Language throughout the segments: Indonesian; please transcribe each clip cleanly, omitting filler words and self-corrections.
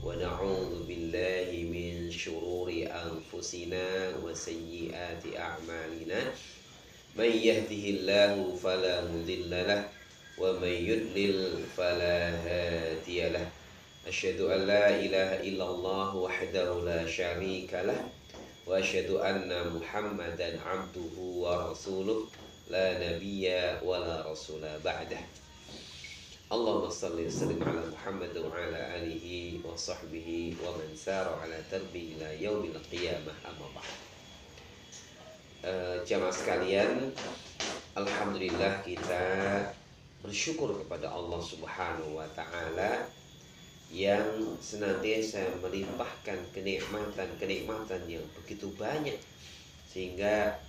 ونعوذ بالله من شرور أنفسنا وسيئات أعمالنا من يهده الله فلا مضل له ومن يضلل فلا هادي له أشهد أن لا إله إلا الله وحده لا شريك له وأشهد أن محمدا عبده ورسوله لا نبي ولا رسول بعده اللهم صل وسلم على محمد وعلى آله وصحبه ومن سار على دربه إلى يوم القيامة أما بعد. Jamaah sekalian, alhamdulillah kita bersyukur kepada Allah Subhanahu wa taala yang senantiasa melimpahkan kenikmatan yang begitu banyak, sehingga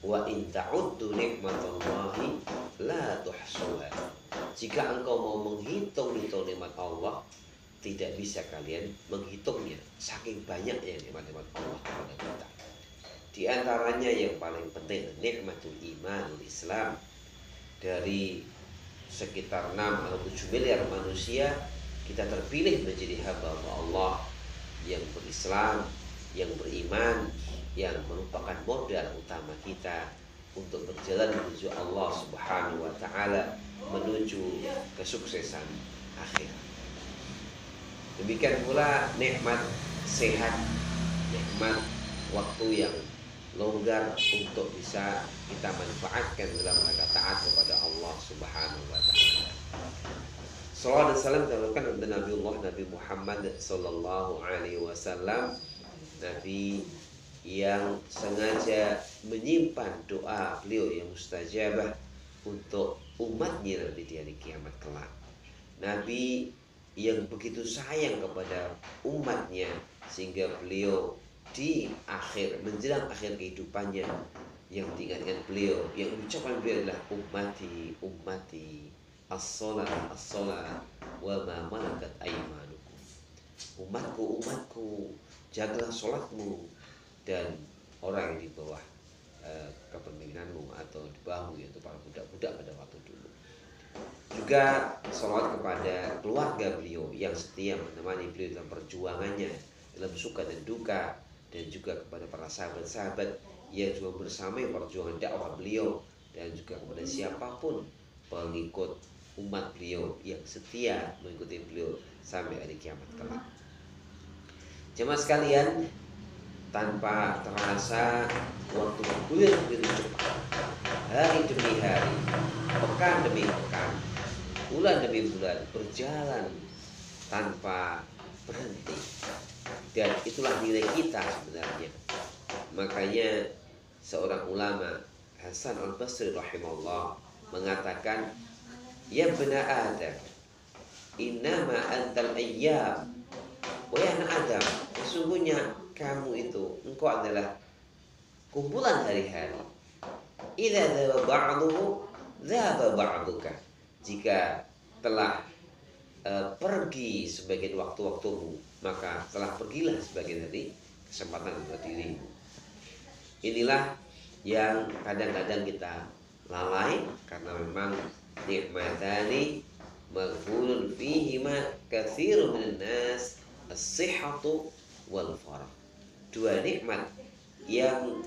wa in ta'uddu nikmatallahi la tuhsuha. Jika engkau mau menghitung nikmat Allah, tidak bisa kalian menghitungnya, saking banyaknya nikmat-nikmat Allah kepada kita. Di antaranya yang paling penting nikmatul imanul Islam. Dari sekitar 6 atau 7 miliar manusia, kita terpilih menjadi hamba Allah yang berislam, yang beriman, yang merupakan modal utama kita untuk berjalan menuju Allah Subhanahu wa taala, menuju kesuksesan akhir. Demikian pula nikmat sehat, nikmat waktu yang longgar untuk bisa kita manfaatkan dalam rangka taat kepada Allah Subhanahu wa taala. Salawat dan salam diturunkan kepada Nabi Muhammad sallallahu alaihi wasallam, Nabi yang sengaja menyimpan doa beliau yang mustajabah untuk umatnya nanti di hari kiamat kelak. Nabi yang begitu sayang kepada umatnya, sehingga beliau di akhir, menjelang akhir kehidupannya, yang diingatkan beliau, yang ucapan beliau adalah ummati, ummati, as-salat, as-salat, wa ma malakat aymanukum. Umatku, umatku, jagalah sholatmu dan orang yang di bawah kepemimpinanmu atau di bawahmu, yaitu para budak-budak pada waktu dulu. Juga salawat kepada keluarga beliau yang setia menemani beliau dalam perjuangannya, dalam suka dan duka, dan juga kepada para sahabat-sahabat yang juga bersama perjuangan dakwah beliau, dan juga kepada siapapun pengikut umat beliau yang setia mengikuti beliau sampai hari kiamat kelak. Jemaah sekalian, tanpa terasa waktu bergulir begitu cepat, hari demi hari, pekan demi pekan, bulan demi bulan berjalan tanpa berhenti, dan itulah nilai kita sebenarnya. Makanya seorang ulama, Hasan al-Basri rahimahullah, mengatakan, ya bena Adam, innama antal ayyam, wahai anak Adam, sesungguhnya kamu itu, engkau adalah kumpulan hari-hari. Idza dhaba ba'duhu dhaba ba'duka. Jika telah pergi sebagian waktu-waktumu, maka telah pergilah sebagian dari kesempatan untuk dirimu. Inilah yang kadang-kadang kita lalai, karena memang nikmatani maghfulun fihima katsirun minan nas, as-sihhatu wal farah. Dua nikmat yang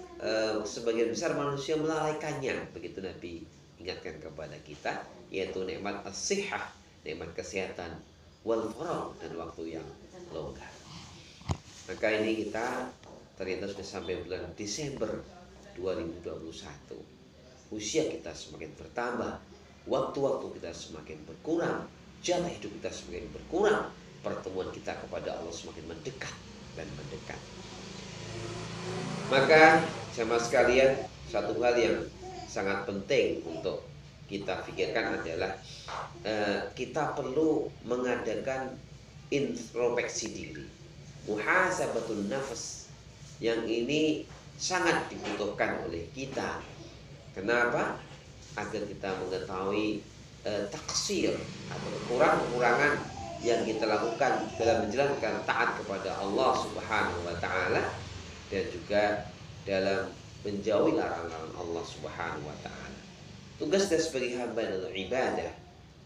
sebagian besar manusia melalaikannya, begitu Nabi ingatkan kepada kita, yaitu nikmat as-sihhah, nikmat kesehatan, wal farah, dan waktu yang longgar. Maka ini kita ternyata sudah sampai bulan Desember 2021. Usia kita semakin bertambah, waktu-waktu kita semakin berkurang, jatah hidup kita semakin berkurang, pertemuan kita kepada Allah semakin mendekat dan mendekat. Maka jamaah sekalian, satu hal yang sangat penting untuk kita pikirkan adalah kita perlu mengadakan introspeksi diri, muhasabatun nafas, yang ini sangat dibutuhkan oleh kita. Kenapa? Agar kita mengetahui taksir atau kekurangan yang kita lakukan dalam menjalankan taat kepada Allah Subhanahu wa taala, dan juga dalam menjauhi larangan Allah Subhanahu wa taala. Tugas kita sebagai hamba adalah ibadah.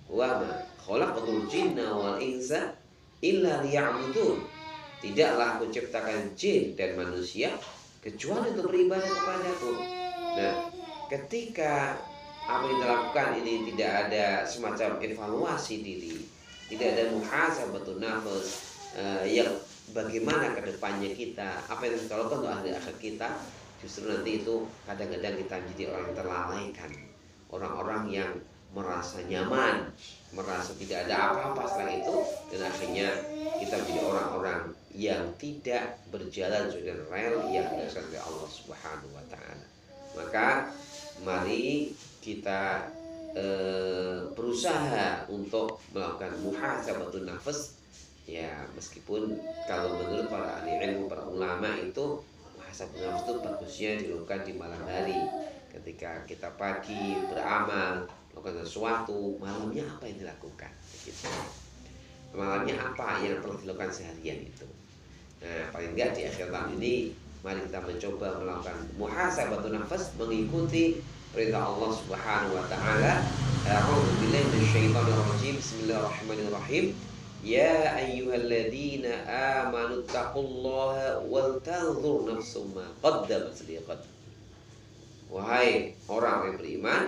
Wa ma khalaqatul jinna wal insa illa liya'budun. Tidaklah aku ciptakan jin dan manusia kecuali untuk beribadah kepadaku. Nah, ketika apa yang kita lakukan ini tidak ada semacam evaluasi diri, tidak ada muhasabatun nafs, yang bagaimana kedepannya kita, apa yang kita lakukan untuk akhir kita, justru nanti itu kadang-kadang kita menjadi orang yang terlalaikan, orang-orang yang merasa nyaman, merasa tidak ada apa-apa setelah itu, dan akhirnya kita menjadi orang-orang yang tidak berjalan sesuai dengan rel yang diajarkan oleh Allah Subhanahu wa taala. Maka mari kita berusaha untuk melakukan muhasabatun nafs, ya meskipun kalau menurut para ahli ilmu, para ulama itu muhasabatun nafs itu bagusnya dilakukan di malam hari, ketika kita pagi beramal melakukan sesuatu, malamnya apa yang dilakukan gitu. Malamnya apa yang telah dilakukan seharian itu. Nah, paling enggak di akhir tahun ini mari kita mencoba melakukan muhasabatun nafs, mengikuti perintah Allah Subhanahu wa taala. A'udzu billahi minasyaitonir rajim. Bismillahirrahmanirrahim. Ya ayyuhalladzina amanu taqullaha wal tanzur nafsum ma qaddamat liqad. Wahai orang yang beriman,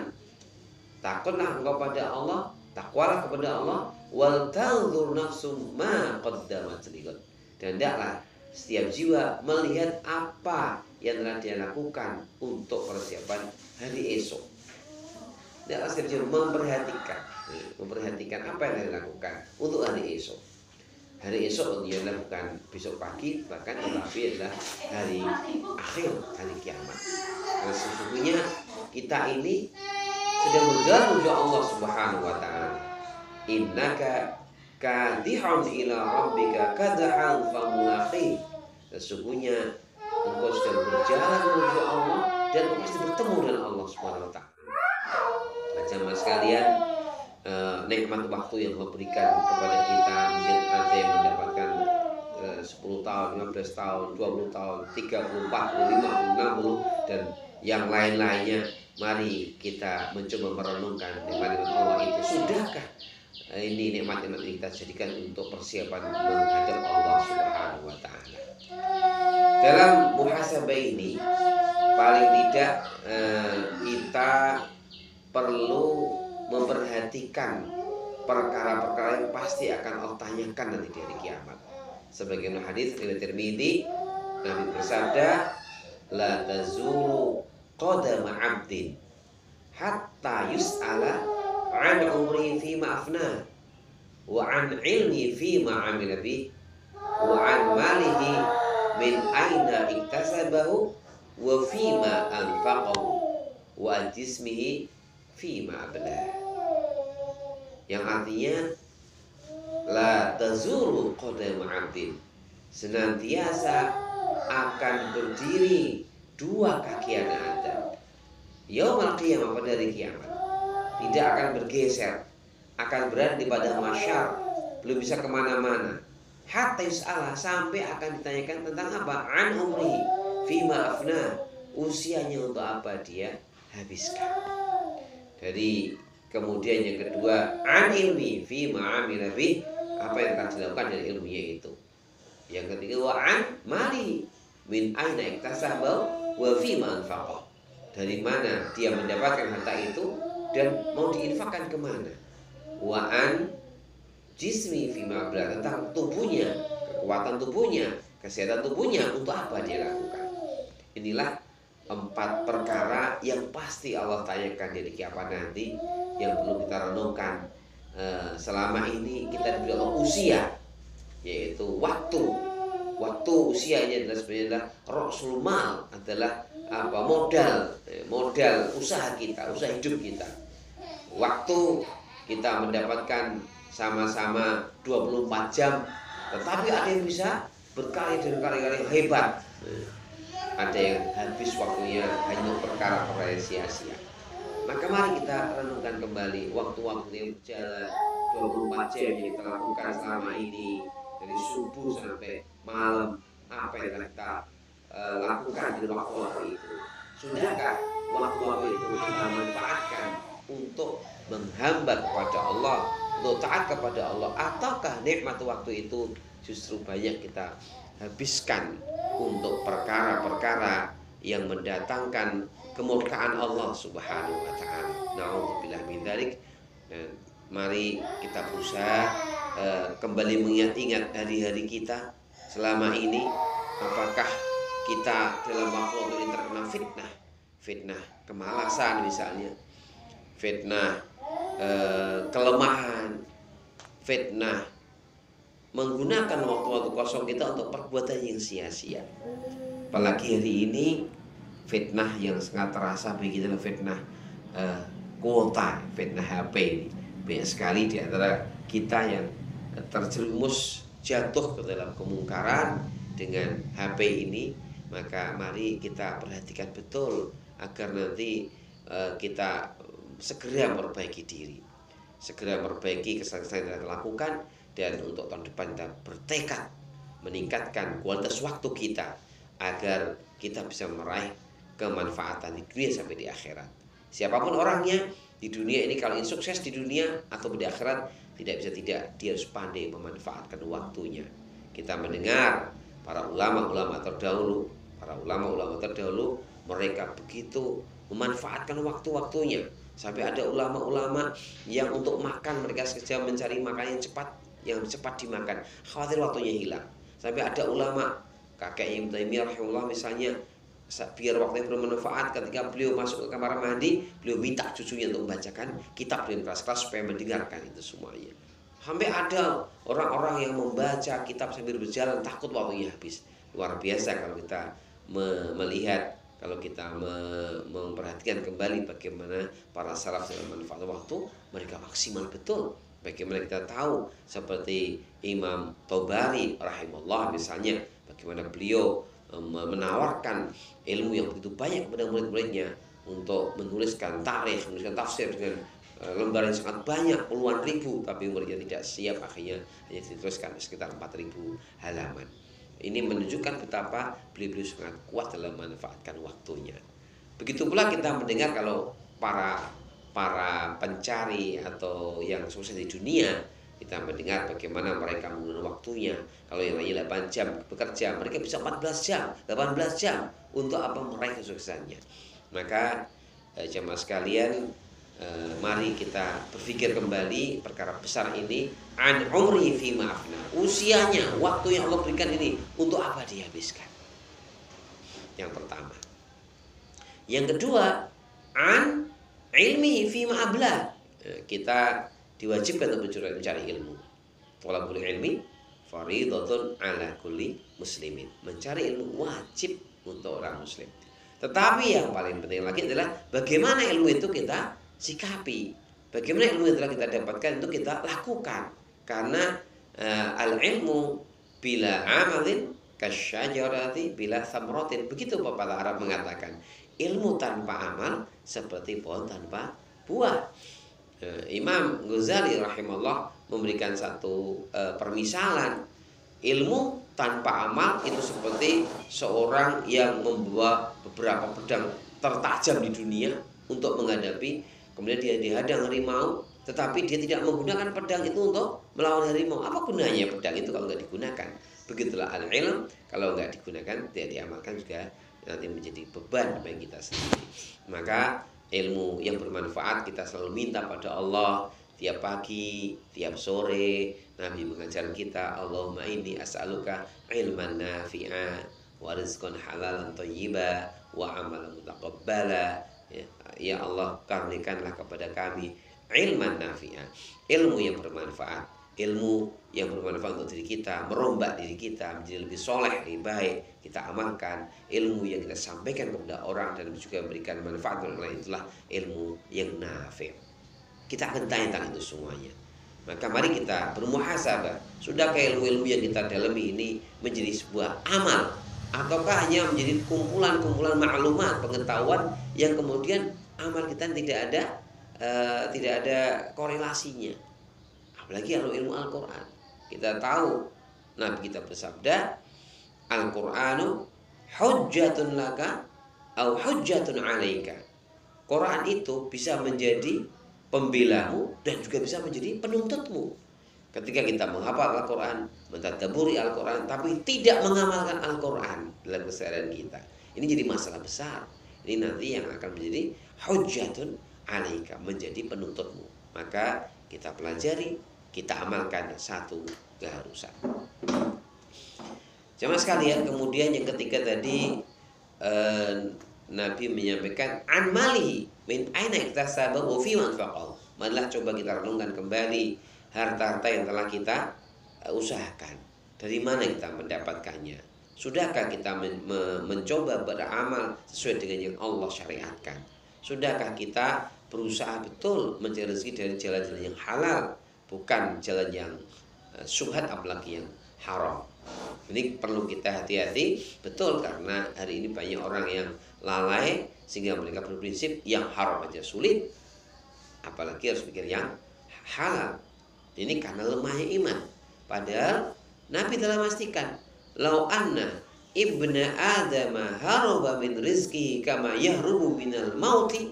takutlah engkau pada Allah, takwalah kepada Allah, wal tanzur nafsum ma qaddamat liqad. Dan hendaklah setiap jiwa melihat apa yang telah dia lakukan untuk persiapan hari esok. Hendaklah setiap jiwa memperhatikan apa yang dia lakukan untuk hari esok. Hari esok adalah bukan besok pagi, bahkan tetapi adalah hari akhir, hari kiamat. Karena sesungguhnya kita ini sedang berjalan menuju Allah Subhanahu wa taala. Innaka kadihun ila rabbika kadahan famulaqih. Sesungguhnya engkau sedang berjalan menuju Allah dan engkau pasti bertemu dengan Allah Subhanahu wa taala. Jamaah sekalian, nikmat waktu yang Allah berikan kepada kita, mungkin ada yang mendapatkan 10 tahun, 15 tahun, 20 tahun, 30, 40, 50, 60 dan yang lain-lainnya. Mari kita mencoba merenungkan nikmat Allah itu. Sudahkah ini nikmat-nikmat yang kita jadikan untuk persiapan menghadap Allah Subhanahu wa taala? Dalam muhasabah ini paling tidak kita perlu memperhatikan perkara-perkara yang pasti akan Allah tanyakan nanti di hari kiamat. Sebagaimana hadis riwayat Tirmidzi, Nabi bersabda, la tazuru qadama 'abdin hatta yus'ala 'an umri fi ma afna wa 'an ilmi fi ma 'amila bi wa 'an malihi min aina iktasabahu wa fi ma anfaqahu wa 'an jismihi fi ma ablah. Yang artinya la tazuru qadama 'abdin, senantiasa akan berdiri dua kaki anak Adam yaumul qiyamah, pada hari kiamat, tidak akan bergeser, akan berada di padang mahsyar, belum bisa kemana-mana. Hatta yus'ala, sampai akan ditanyakan tentang apa? An umri fima afna, usianya untuk apa dia habiskan. Jadi kemudian yang kedua, an ilmi fima amila bih, apa yang telah dilakukan dari ilmunya itu. Yang ketiga, wa an mali min aina iktasabau wa fima anfaqah, dari mana dia mendapatkan harta itu dan mau diinfakkan kemana. Wa an jismi fima abla, tentang tubuhnya, kekuatan tubuhnya, kesehatan tubuhnya, untuk apa dia lakukan. Inilah 4 perkara yang pasti Allah tanyakan di kiamat nanti, yang perlu kita renungkan. Selama ini kita diberi Allah usia, yaitu waktu. Waktu usia ini adalah sebenarnya rasul mal, adalah apa, modal usaha kita, usaha hidup kita. Waktu kita mendapatkan sama-sama 24 jam, tetapi ada yang bisa berkali dan kali-kali hebat. Ada yang habis waktunya hanya perkara-perkara sia-sia. Maka mari kita renungkan kembali waktu-waktu yang berjalan 24 jam yang kita lakukan selama ini, dari subuh sampai malam, apa yang kita lakukan di waktu-waktu itu. Sudahkah waktu-waktu itu kita manfaatkan untuk menghamba kepada Allah, untuk taat kepada Allah, ataukah nikmat waktu itu justru banyak kita habiskan untuk perkara-perkara yang mendatangkan kemurkaan Allah Subhanahu wa taala. Nauzubillah min dzalik. Dan mari kita berusaha kembali mengingat-ingat hari-hari kita selama ini, apakah kita dalam waktu ini terkena fitnah kemalasan misalnya, fitnah kelemahan, fitnah menggunakan waktu-waktu kosong kita untuk perbuatan yang sia-sia. Apalagi hari ini fitnah yang sangat terasa bagi kita, fitnah kuota, fitnah HP ini. Banyak sekali di antara kita yang terjerumus jatuh ke dalam kemungkaran dengan HP ini. Maka mari kita perhatikan betul agar nanti kita segera memperbaiki diri, segera memperbaiki kesalahan yang kita lakukan, dan untuk tahun depan kita bertekad meningkatkan kualitas waktu kita agar kita bisa meraih kemanfaatan di dunia sampai di akhirat. Siapapun orangnya di dunia ini, kalau ingin sukses di dunia atau di akhirat, tidak bisa tidak, dia harus pandai memanfaatkan waktunya. Kita mendengar para ulama-ulama terdahulu, mereka begitu memanfaatkan waktu-waktunya. Sampai ada ulama-ulama yang untuk makan mereka saja mencari makanan yang cepat dimakan, khawatir waktunya hilang. Sampai ada ulama kakek Ibnu Taimiyah rahimahullah misalnya, biar waktunya bermanfaat, ketika beliau masuk ke kamar mandi, beliau minta cucunya untuk membacakan kitab dengan keras-keras supaya mendengarkan itu semuanya. Sampai ada orang-orang yang membaca kitab sambil berjalan, takut waktunya habis. Luar biasa kalau kita melihat, kalau kita memperhatikan kembali bagaimana para salaf dalam manfaat waktu, mereka maksimal betul. Bagaimana kita tahu seperti Imam Tabari rahimahullah misalnya, bagaimana beliau menawarkan ilmu yang begitu banyak kepada murid-muridnya untuk menuliskan tarikh, menuliskan tafsir dengan lembar yang sangat banyak, puluhan ribu, tapi muridnya tidak siap, akhirnya hanya dituliskan sekitar 4.000 halaman. Ini menunjukkan betapa beliau sangat kuat dalam memanfaatkan waktunya. Begitu pula kita mendengar kalau para pencari atau yang sukses di dunia, kita mendengar bagaimana mereka menggunakan waktunya. Kalau yang lainnya 8 jam bekerja, mereka bisa 14 jam, 18 jam untuk apa? Meraih kesuksesannya. Maka jemaah sekalian, mari kita berpikir kembali perkara besar ini. An umri fi ma'afna, usianya, waktu yang Allah berikan ini untuk apa dihabiskan? Yang pertama. Yang kedua, an ilmi fi ma'abla, kita diwajibkan untuk mencari ilmu. Thalabul ilmi fardhatun ala kulli muslimin. Mencari ilmu wajib untuk orang muslim. Tetapi yang paling penting lagi adalah bagaimana ilmu itu kita sikapi, bagaimana ilmu yang telah kita dapatkan itu kita lakukan. Karena al-ilmu bila amalin kasyajarati bila thamratin. Begitu pepatah Arab mengatakan, ilmu tanpa amal seperti pohon tanpa buah. Imam Ghazali rahimahullah memberikan satu permisalan, ilmu tanpa amal itu seperti seorang yang membawa beberapa pedang tertajam di dunia untuk menghadapi, kemudian dia dihadang harimau, tetapi dia tidak menggunakan pedang itu untuk melawan harimau. Apa gunanya pedang itu kalau nggak digunakan? Begitulah al-ilm, kalau nggak digunakan, tidak diamalkan juga nanti menjadi beban bagi kita sendiri. Maka ilmu yang bermanfaat kita selalu minta pada Allah tiap pagi, tiap sore. Nabi mengajar kita, Allahumma inni as'aluka ilman nafi'a wa rizqan halalan thayyiba wa amalan mutaqabbala. Ya Allah, karunikanlah kepada kami ilman nafi'a, ilmu yang bermanfaat, ilmu yang bermanfaat untuk diri kita, merombak diri kita menjadi lebih soleh, lebih baik, kita amalkan. Ilmu yang kita sampaikan kepada orang dan juga memberikan manfaat kepada orang lain, itulah ilmu yang nafi'. Kita akan tanya tentang itu semuanya. Maka mari kita bermuhasabah, sudahkah ilmu-ilmu yang kita dalami ini menjadi sebuah amal, ataukah hanya menjadi kumpulan-kumpulan maklumat, pengetahuan yang kemudian amal kita tidak ada korelasinya. Apalagi kalau ilmu Al-Quran, kita tahu Nabi kita bersabda, Al-Quranu hujjatun laka au hujjatun alaika. Quran itu bisa menjadi pembelamu dan juga bisa menjadi penuntutmu. Ketika kita menghafal Al-Quran, mentadabburi Al-Quran, tapi tidak mengamalkan Al-Quran dalam keseharian kita, ini jadi masalah besar. Ini nanti yang akan menjadi hujjatun alaika, menjadi penuntutmu. Maka kita pelajari, kita amalkan satu keharusan. Jamaah sekalian, kemudian yang ketiga tadi Nabi menyampaikan an malihi min aina iktasabahu fi ma anfaqahu. Marilah coba kita renungkan kembali harta-harta yang telah kita usahakan. Dari mana kita mendapatkannya? Sudahkah kita mencoba beramal sesuai dengan yang Allah syariatkan? Sudahkah kita berusaha betul mencari rezeki dari jalan-jalan yang halal, bukan jalan yang syubhat apalagi yang haram? Ini perlu kita hati-hati betul, karena hari ini banyak orang yang lalai sehingga mereka berprinsip yang haram aja sulit, apalagi harus pikir yang halal. Ini karena lemahnya iman. Padahal Nabi telah memastikan, lau anna ibna adama haraba min rizqihi kama yahrubu minal mauti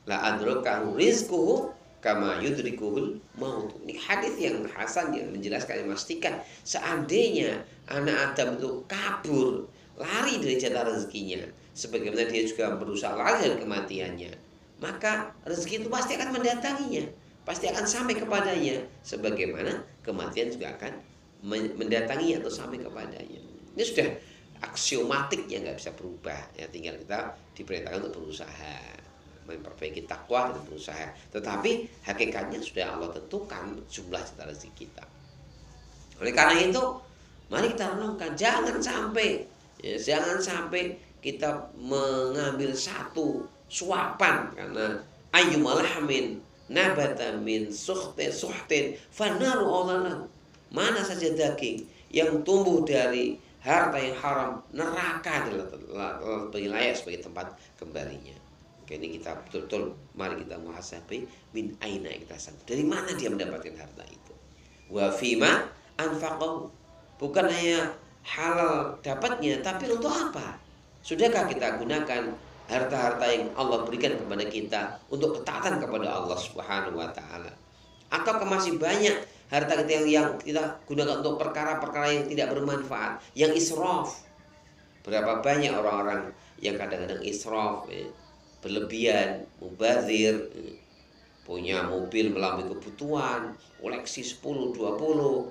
la adrakahu rizquhu kama yudrikuhul maut. Ini hadis yang hasan yang menjelaskan, yang memastikan seandainya anak Adam itu kabur, lari dari jatah rezekinya, sebagaimana dia juga berusaha lari dari kematiannya, maka rezeki itu pasti akan mendatanginya, pasti akan sampai kepadanya, sebagaimana kematian juga akan mendatangi atau sampai kepadanya. Ini sudah aksiomatik yang nggak bisa berubah. Ya, tinggal kita diperintahkan untuk berusaha, memperbaiki takwa dan berusaha. Tetapi hakikatnya sudah Allah tentukan jumlah jatah rezeki kita. Oleh karena itu, mari kita renungkan, jangan sampai kita mengambil satu suapan, karena ayyumalahmin nabata min suhtin fanaru olalan. Mana saja daging yang tumbuh dari harta yang haram, neraka adalah wilayah sebagai tempat kembalinya. Oke, ini kita betul-betul mari kita muhasabi min aina iktasab. Dari mana dia mendapatkan harta itu? Wa fima anfaqahu. Bukan hanya halal dapatnya, tapi untuk apa? Sudahkah kita gunakan harta-harta yang Allah berikan kepada kita untuk ketaatan kepada Allah Subhanahu wa taala? Atau masih banyak harta kita yang kita gunakan untuk perkara-perkara yang tidak bermanfaat, yang israf? Berapa banyak orang-orang yang kadang-kadang israf, berlebihan, mubazir, punya mobil melampaui kebutuhan, koleksi 10, 20,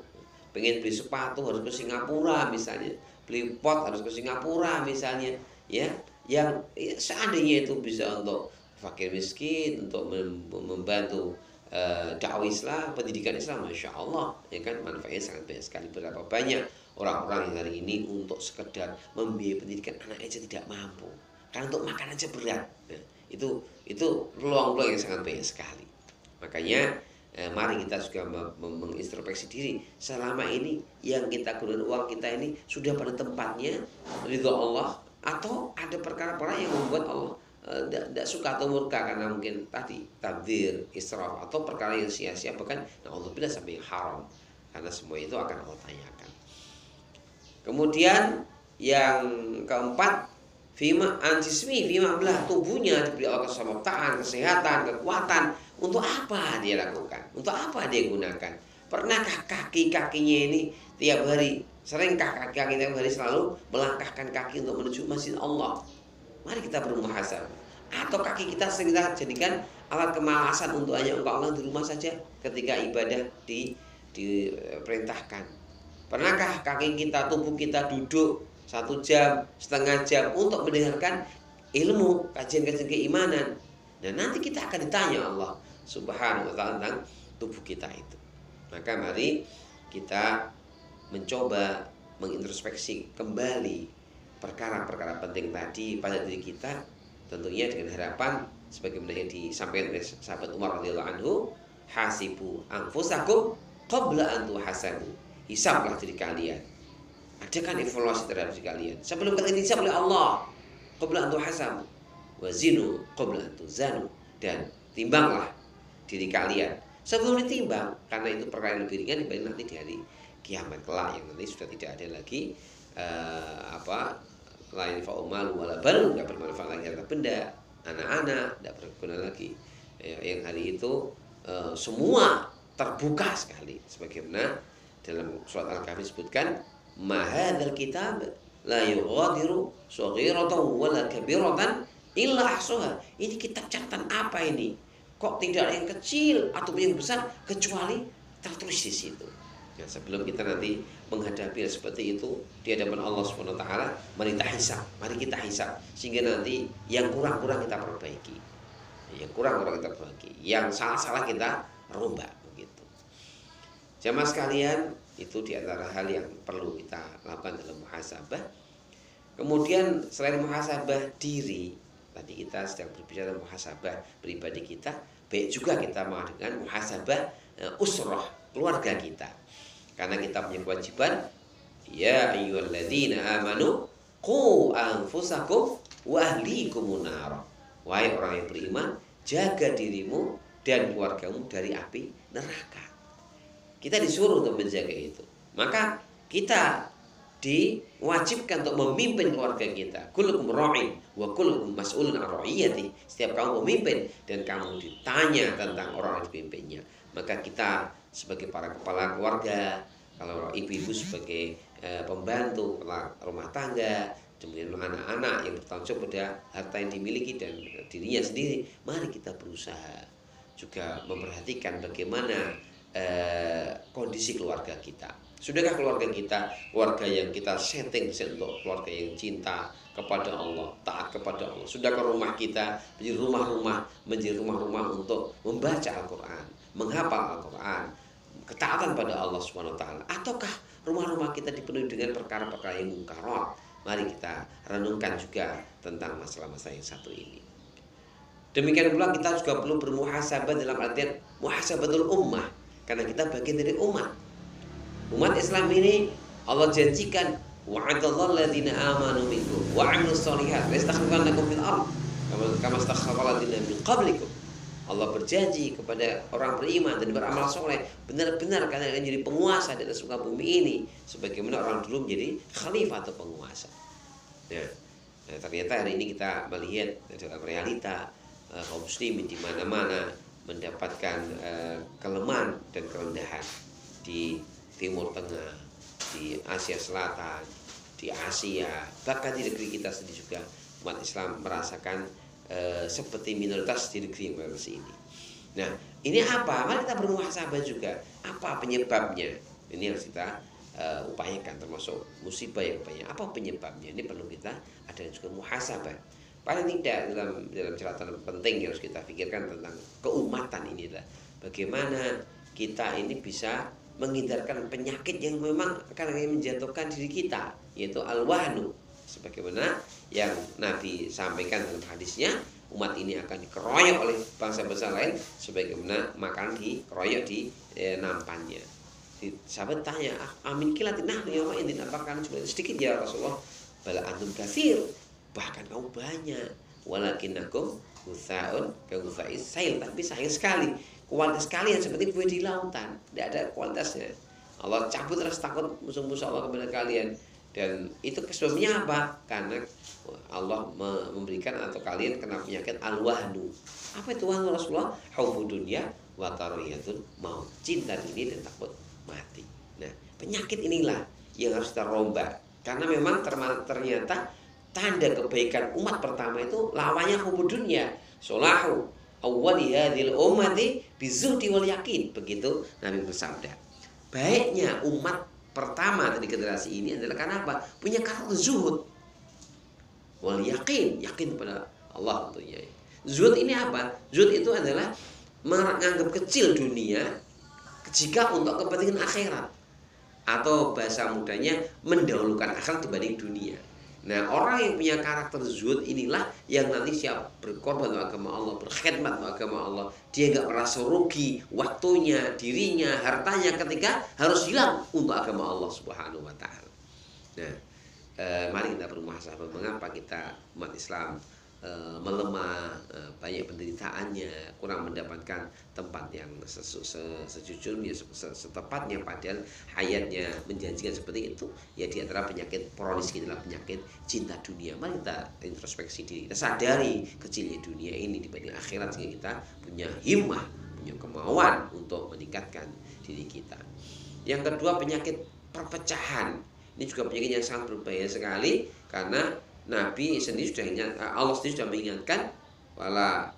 pengen beli sepatu harus ke Singapura misalnya, beli pot harus ke Singapura misalnya, ya, yang seandainya itu bisa untuk fakir miskin, untuk membantu dakwah Islam, pendidikan Islam, masya Allah, ya kan, manfaatnya sangat banyak sekali. Berapa banyak orang-orang yang hari ini untuk sekedar membiayai pendidikan anak aja tidak mampu, karena untuk makan aja berat. Nah, itu peluang-peluang yang sangat banyak sekali. Makanya mari kita juga mengintrospeksi diri, selama ini yang kita gunakan uang kita ini sudah pada tempatnya ridho Allah, atau ada perkara-perkara yang membuat Allah tidak suka atau murka, karena mungkin tadi tabdzir, israf, atau perkara yang sia-sia, bahkan na'udzubillah sampai yang haram, karena semua itu akan Allah tanyakan. Kemudian yang keempat, fima anjismi, fima belah tubuhnya diberi Allah keselamatan, kesehatan, kekuatan. Untuk apa dia lakukan? Untuk apa dia gunakan? Pernahkah kaki-kakinya ini tiap hari, seringkah kaki-kaki tiap hari selalu melangkahkan kaki untuk menuju masjid Allah? Mari kita bermuhasabah. Atau kaki kita sering kita jadikan alat kemalasan untuk hanya engkau Allah di rumah saja ketika ibadah diperintahkan. Pernahkah kaki kita, tubuh kita duduk 1 jam, setengah jam untuk mendengarkan ilmu, kajian-kajian keimanan? Dan nanti kita akan ditanya Allah Subhanahu wa ta'ala tentang tubuh kita itu. Maka mari kita mencoba mengintrospeksi kembali perkara-perkara penting tadi pada diri kita, tentunya dengan harapan sebagaimana yang disampaikan oleh sahabat Umar radhiyallahu anhu, hasibu anfusakum qabla an tuhasabu. Hisablah diri kalian, adakan evaluasi terhadap diri kalian sebelum kalian dihisab oleh Allah. Qabla an tuhasabu wa zinu qabla an tuzanu. Dan timbanglah diri kalian sebelum ditimbang, karena itu perkara yang lebih ringan dibanding nanti di hari kiamat kelak, yang nanti sudah tidak ada lagi lain fa'umalu wala baru, nggak bermanfaat lagi harta benda, anak-anak tidak berguna lagi. yang hari itu semua terbuka sekali, sebagaimana dalam surat Al-Kahfi disebutkan, ma hadzal kitab la yughadiru shaghiratan wala kabiratan illa ahsaha. Ini kitab catatan apa ini? Kok tidak ada yang kecil atau yang besar kecuali tertulis di situ. Ya, sebelum kita nanti menghadapi seperti itu di hadapan Allah Subhanahu wa taala, mari kita hisab sehingga nanti yang kurang-kurang kita perbaiki. Yang kurang-kurang kita perbaiki, yang salah-salah kita rombak begitu. Jamaah sekalian, itu di antara hal yang perlu kita lakukan dalam muhasabah. Kemudian selain muhasabah diri, tadi kita sedang berbicara muhasabah pribadi kita, baik juga kita mengadakan muhasabah usrah, keluarga kita. Karena kita punya kewajiban, ya ayyuhalladzina amanu qu anfusakum wa ahlikum nar. Wahai orang yang beriman, jaga dirimu dan keluargamu dari api neraka. Kita disuruh untuk menjaga itu. Maka kita diwajibkan untuk memimpin keluarga kita. Kullukum ra'in wa kullukum mas'ulun 'an ra'iyati. Setiap kamu pemimpin dan kamu ditanya tentang orang yang dipimpinnya. Maka kita sebagai para kepala keluarga, kalau ibu-ibu sebagai pembantu rumah tangga, kemudian anak-anak yang bertanggung jawab pada harta yang dimiliki dan dirinya sendiri, mari kita berusaha juga memperhatikan bagaimana kondisi keluarga kita. Sudahkah keluarga kita keluarga yang kita setting untuk keluarga yang cinta kepada Allah, taat kepada Allah? Sudahkah rumah kita menjadi rumah-rumah untuk membaca Al-Quran, menghafal Al-Quran, ketaatan pada Allah Subhanahu wa taala? Ataukah rumah-rumah kita dipenuhi dengan perkara-perkara yang mungkarat? Mari kita renungkan juga tentang masalah-masalah yang satu ini. Demikian pula kita juga perlu bermuhasabah dalam artian muhasabatul ummah, karena kita bagian dari umat Islam ini. Allah janjikan, wa'adallahu alladzina amanu minkum wa 'amilus shalihat la yastakhlifannakum fil ardh kama istakhlafa alladziina min qablikum. Allah berjanji kepada orang beriman dan beramal soleh, benar-benar kalian akan jadi penguasa di atas muka bumi ini, sebagaimana orang dulu menjadi khalifah atau penguasa. Nah, ternyata hari ini kita melihat dalam realita kaum muslimin di mana-mana mendapatkan kelemahan dan kerendahan di Timur Tengah, di Asia Selatan, di Asia, bahkan di negeri kita sendiri juga umat Islam merasakan seperti minoritas di negeri yang ini. Nah, ini apa? Mari kita bermuhasabah juga. Apa penyebabnya? Ini harus kita upayakan, termasuk musibah yang banyak. Apa penyebabnya? Ini perlu kita ada juga muhasabah. Paling tidak dalam catatan penting yang harus kita pikirkan tentang keumatan ini adalah bagaimana kita ini bisa menghindarkan penyakit yang memang akan menjatuhkan diri kita, yaitu al-wahnu. Sebagaimana yang Nabi sampaikan dalam hadisnya, umat ini akan dikeroyok oleh bangsa-bangsa lain sebagaimana makanan dikeroyok di nampannya. Sahabat tanya, amin kilatin nahnu yawma idzin, apakah cuma sedikit ya Rasulullah? Bala antum katsir, bahkan kamu banyak. Walakinnakum ghusaun ka ghusais sail, tapi sayang sekali kualitas kalian seperti buih di lautan, tidak ada kualitasnya. Allah cabut rasa takut musuh-musuh Allah kepada kalian. Dan itu sebabnya apa? Karena Allah memberikan atau kalian kena penyakit al-wahnu. Apa itu wahnu Rasulullah? Hubbu dunya wa karahiyatul maut, cinta ini dan takut mati. Nah, penyakit inilah yang harus kita rombak. Karena memang ternyata tanda kebaikan umat pertama itu lawannya hubbu dunya, solahu awwali hadhil ummati bizuhdi wal yakin. Begitu Nabi bersabda. Baiknya umat pertama dari generasi ini adalah karena apa? Punya karakter zuhud wal yakin, yakin pada Allah tentunya. Zuhud ini apa? Zuhud itu adalah menganggap kecil dunia jika untuk kepentingan akhirat, atau bahasa mudanya mendahulukan akhirat dibanding dunia. Nah, orang yang punya karakter zuhud inilah yang nanti siap berkorban untuk agama Allah, berkhidmat untuk agama Allah. Dia nggak merasa rugi waktunya, dirinya, hartanya ketika harus hilang untuk agama Allah Subhanahu wa taala. Nah, mari kita bermuhasabah, mengapa kita umat Islam melemah, banyak penderitaannya, kurang mendapatkan tempat yang sejujurnya, setepatnya, padahal hayatnya menjanjikan seperti itu. Ya di antara penyakit kronis kita adalah penyakit cinta dunia. Mari kita introspeksi diri, kita sadari kecilnya dunia ini dibanding akhirat, sehingga kita punya himmah, punya kemauan untuk meningkatkan diri kita. Yang kedua, penyakit perpecahan. Ini juga penyakit yang sangat berbahaya sekali, karena Nabi sendiri sudah Allah sendiri sudah mengingatkan, wala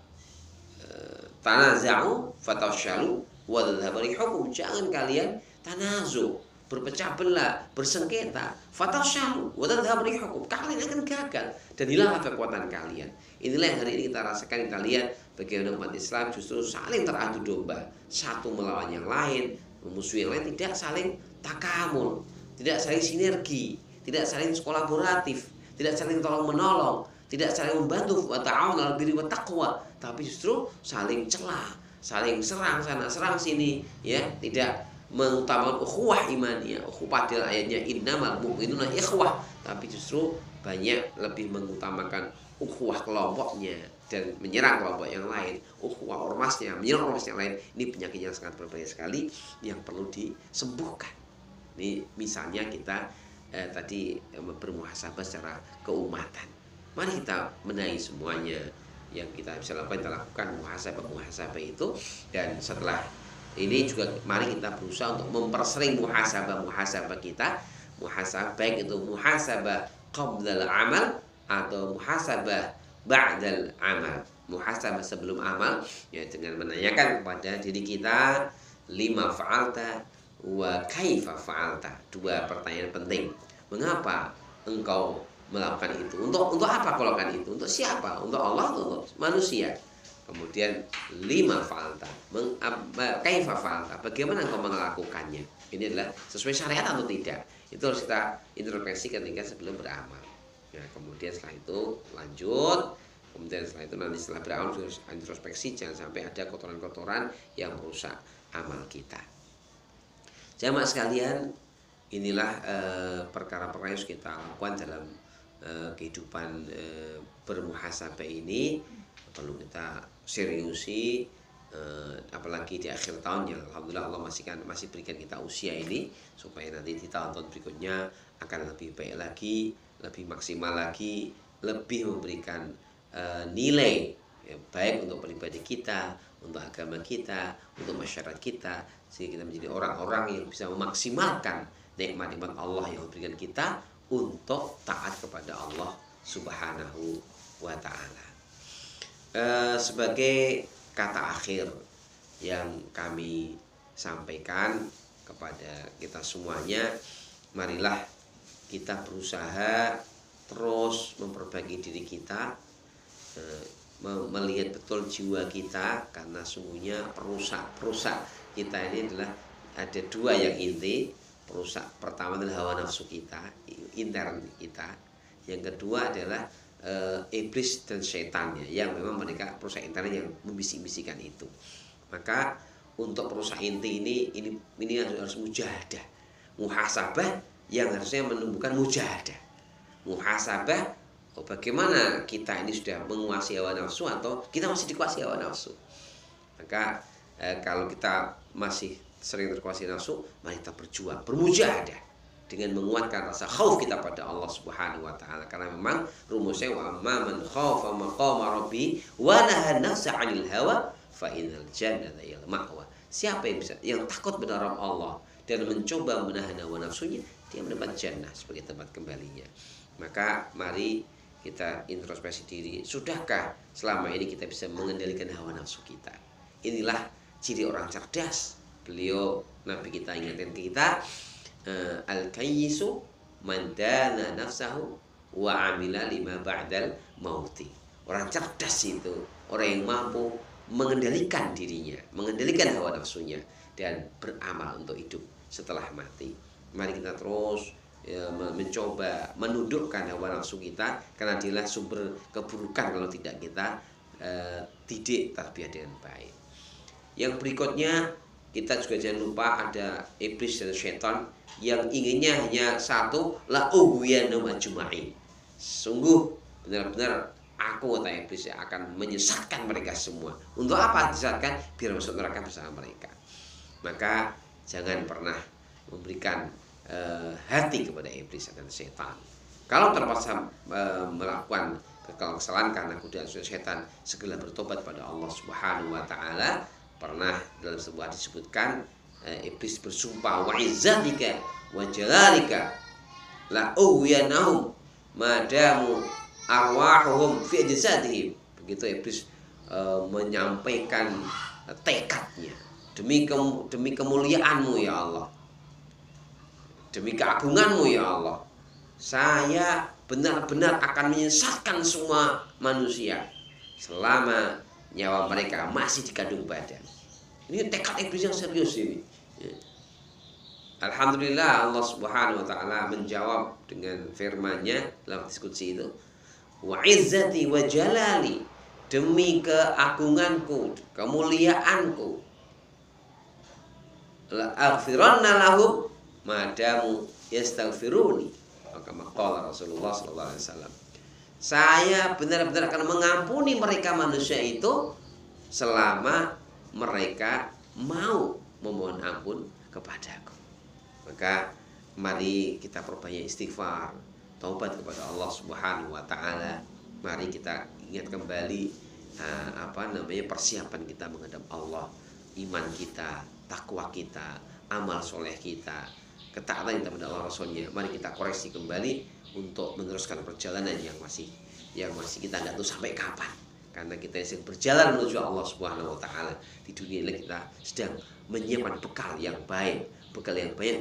tanaza'u fatafshalu wa tadhhabu rihukum. Jangan kalian tanazu, berpecah belah, bersengketa, fatafshalu wa tadhhabu rihukum. Kalian akan gagal dan hilanglah kekuatan kalian. Inilah yang hari ini kita rasakan, kita lihat bagaimana umat Islam justru saling teradu domba, satu melawan yang lain, memusuhi yang lain, tidak saling takamul, tidak saling sinergi, tidak saling kolaboratif, tidak saling tolong menolong, tidak saling membantu, wa ta'awun 'alal birri wat taqwa, tapi justru saling celah, saling serang sana serang sini, ya, tidak mengutamakan ukhuwah imaniyah. Padahal ayatnya innamal mu'minuna ikhwah, tapi justru banyak lebih mengutamakan ukhuwah kelompoknya dan menyerang kelompok yang lain, ukhuwah ormasnya menyerang ormas yang lain. Ini penyakit yang sangat berbahaya sekali yang perlu disembuhkan. Ini misalnya kita tadi bermuhasabah secara keumatan. Mari kita benahi semuanya yang kita bisa lakukan, kita lakukan muhasabah itu. Dan setelah ini juga mari kita berusaha untuk mempersering muhasabah kita. Muhasabah baik itu muhasabah qabdal amal atau muhasabah ba'dal amal. Muhasabah sebelum amal, ya, dengan menanyakan kepada diri kita, lima fa'alta wa kaifa fa'alta. Dua pertanyaan penting. Mengapa engkau melakukan itu? Untuk apa kau lakukan itu? Untuk siapa? Untuk Allah atau untuk manusia? Kemudian lima fa'alta, kaifa fa'alta. Bagaimana engkau melakukannya? Ini adalah sesuai syariat atau tidak? Itu harus kita introspeksi ketika sebelum beramal. Nah, kemudian setelah itu lanjut. Kemudian setelah itu nanti setelah beramal harus introspeksi, jangan sampai ada kotoran-kotoran yang merusak amal kita. Jamaah sekalian, inilah perkara-perkara yang harus kita lakukan dalam kehidupan bermuhasabah ini. Perlu kita seriusi, apalagi di akhir tahun yang alhamdulillah Allah masih berikan kita usia ini, supaya nanti di tahun-tahun berikutnya akan lebih baik lagi, lebih maksimal lagi, lebih memberikan nilai, ya, baik untuk pribadi kita, untuk agama kita, untuk masyarakat kita, sehingga kita menjadi orang-orang yang bisa memaksimalkan nikmat-nikmat Allah yang diberikan kita untuk taat kepada Allah Subhanahu wa ta'ala. Sebagai kata akhir yang kami sampaikan kepada kita semuanya, marilah kita berusaha terus memperbaiki diri kita, melihat betul jiwa kita, karena sungguhnya perusak kita ini adalah ada dua yang inti. Perusak pertama adalah hawa nafsu kita, intern kita. Yang kedua adalah iblis dan syaitannya, yang memang mereka perusak intern yang membisik-bisikan itu. Maka untuk perusak inti ini harus mujahadah, muhasabah yang harusnya menumbuhkan mujahadah. Muhasabah, bagaimana kita ini sudah menguasai hawa nafsu atau kita masih dikuasai hawa nafsu. Maka kalau kita masih sering terkuasai nafsu, mari kita berjuang, bermujahadah dengan menguatkan rasa khauf kita pada Allah Subhanahu wa ta'ala. Karena memang rumusnya, wa amma man khaufa maqama rabbi wa nahan nafsa 'anil hawa fa innal jannata hiyal ma'wa. Siapa yang takut berharap Allah dan mencoba menahan hawa nafsunya, dia mendapat jannah sebagai tempat kembalinya. Maka mari kita introspeksi diri, sudahkah selama ini kita bisa mengendalikan hawa nafsu kita? Inilah ciri orang cerdas. Beliau, Nabi kita ingatkan kita, al-kayyisu man dana nafsahu wa amila lima ba'dal mauti. Orang cerdas itu orang yang mampu mengendalikan dirinya, mengendalikan hawa nafsunya, dan beramal untuk hidup setelah mati. Mari kita terus mencoba menundukkan hawa nafsu kita, karena dialah sumber keburukan kalau tidak kita didik tarbiyah dengan baik. Yang berikutnya, kita juga jangan lupa ada iblis dan syaitan yang inginnya hanya satu, la ughwiyanahum ajma'in. Sungguh benar-benar aku kata iblis akan menyesatkan mereka semua. Untuk apa disesatkan? Biar masuk neraka bersama mereka. Maka jangan pernah memberikan hati kepada iblis dan setan. Kalau terpaksa melakukan kesalahan karena godaan setan, segera bertobat pada Allah Subhanahu wa taala. Pernah dalam sebuah disebutkan iblis bersumpah, wa izzatika wa jalalika la uyanahum madamu arwahuhum fi jasadihim. Begitu iblis menyampaikan tekadnya, demi kemuliaanmu ya Allah, demi keagunganmu ya Allah, saya benar-benar akan menyesatkan semua manusia selama nyawa mereka masih di kandung badan. Ini tekad iblis yang serius ini. Alhamdulillah Allah Subhanahu wa taala menjawab dengan firman-Nya dalam diskusi itu. Wa izzati wa jalali, demi keagunganku, kemuliaanku, la aghfiranna lahum madamu yastaghfiruni. Maka qala Rasulullah sallallahu alaihi wasallam, saya benar-benar akan mengampuni mereka manusia itu selama mereka mau memohon ampun kepadaku. Maka mari kita perbanyak istighfar, taubat kepada Allah Subhanahu wa taala. Mari kita ingat kembali persiapan kita menghadap Allah, iman kita, takwa kita, amal soleh kita, ketaatan kita kepada Allah Rasulnya. Mari kita koreksi kembali untuk meneruskan perjalanan yang masih kita nggak tahu sampai kapan. Karena kita sedang berjalan menuju Allah Subhanahu wa taala. Di dunia ini kita sedang menyiapkan bekal yang baik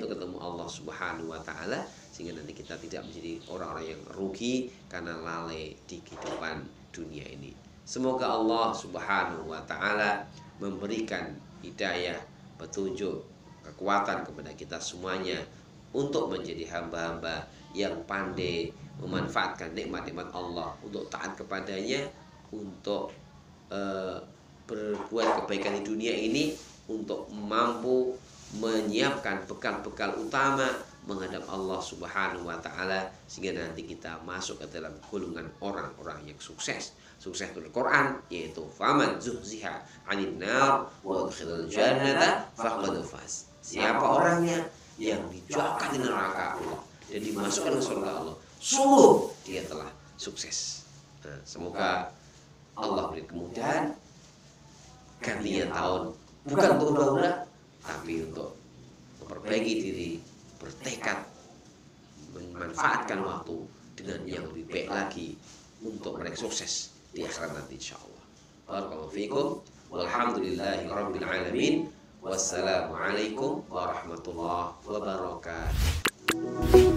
untuk ketemu Allah Subhanahu wa taala, sehingga nanti kita tidak menjadi orang-orang yang rugi karena lalai di kehidupan dunia ini. Semoga Allah Subhanahu wa taala memberikan hidayah, petunjuk, kekuatan kepada kita semuanya untuk menjadi hamba-hamba yang pandai memanfaatkan nikmat-nikmat Allah untuk taat kepadanya, untuk berbuat kebaikan di dunia ini, untuk mampu menyiapkan bekal-bekal utama menghadap Allah Subhanahu wa taala, sehingga nanti kita masuk ke dalam golongan orang-orang yang sukses dari Quran, yaitu faman zuhziha 'anil nar wa udkhilal jannata faqad faz. Siapa orangnya yang dijauhkan dari neraka Allah dan dimasukkan ke surga Allah, sungguh dia telah sukses. Semoga Allah beri kemudahan gantinya tahun, bukan untuk udah tapi untuk memperbaiki diri, bertekad memanfaatkan waktu dengan yang lebih baik lagi untuk mereka sukses di akhirat nanti insyaallah. Barakallahu fiikum walhamdulillahi rabbil alamin. Wassalamualaikum warahmatullahi wabarakatuh.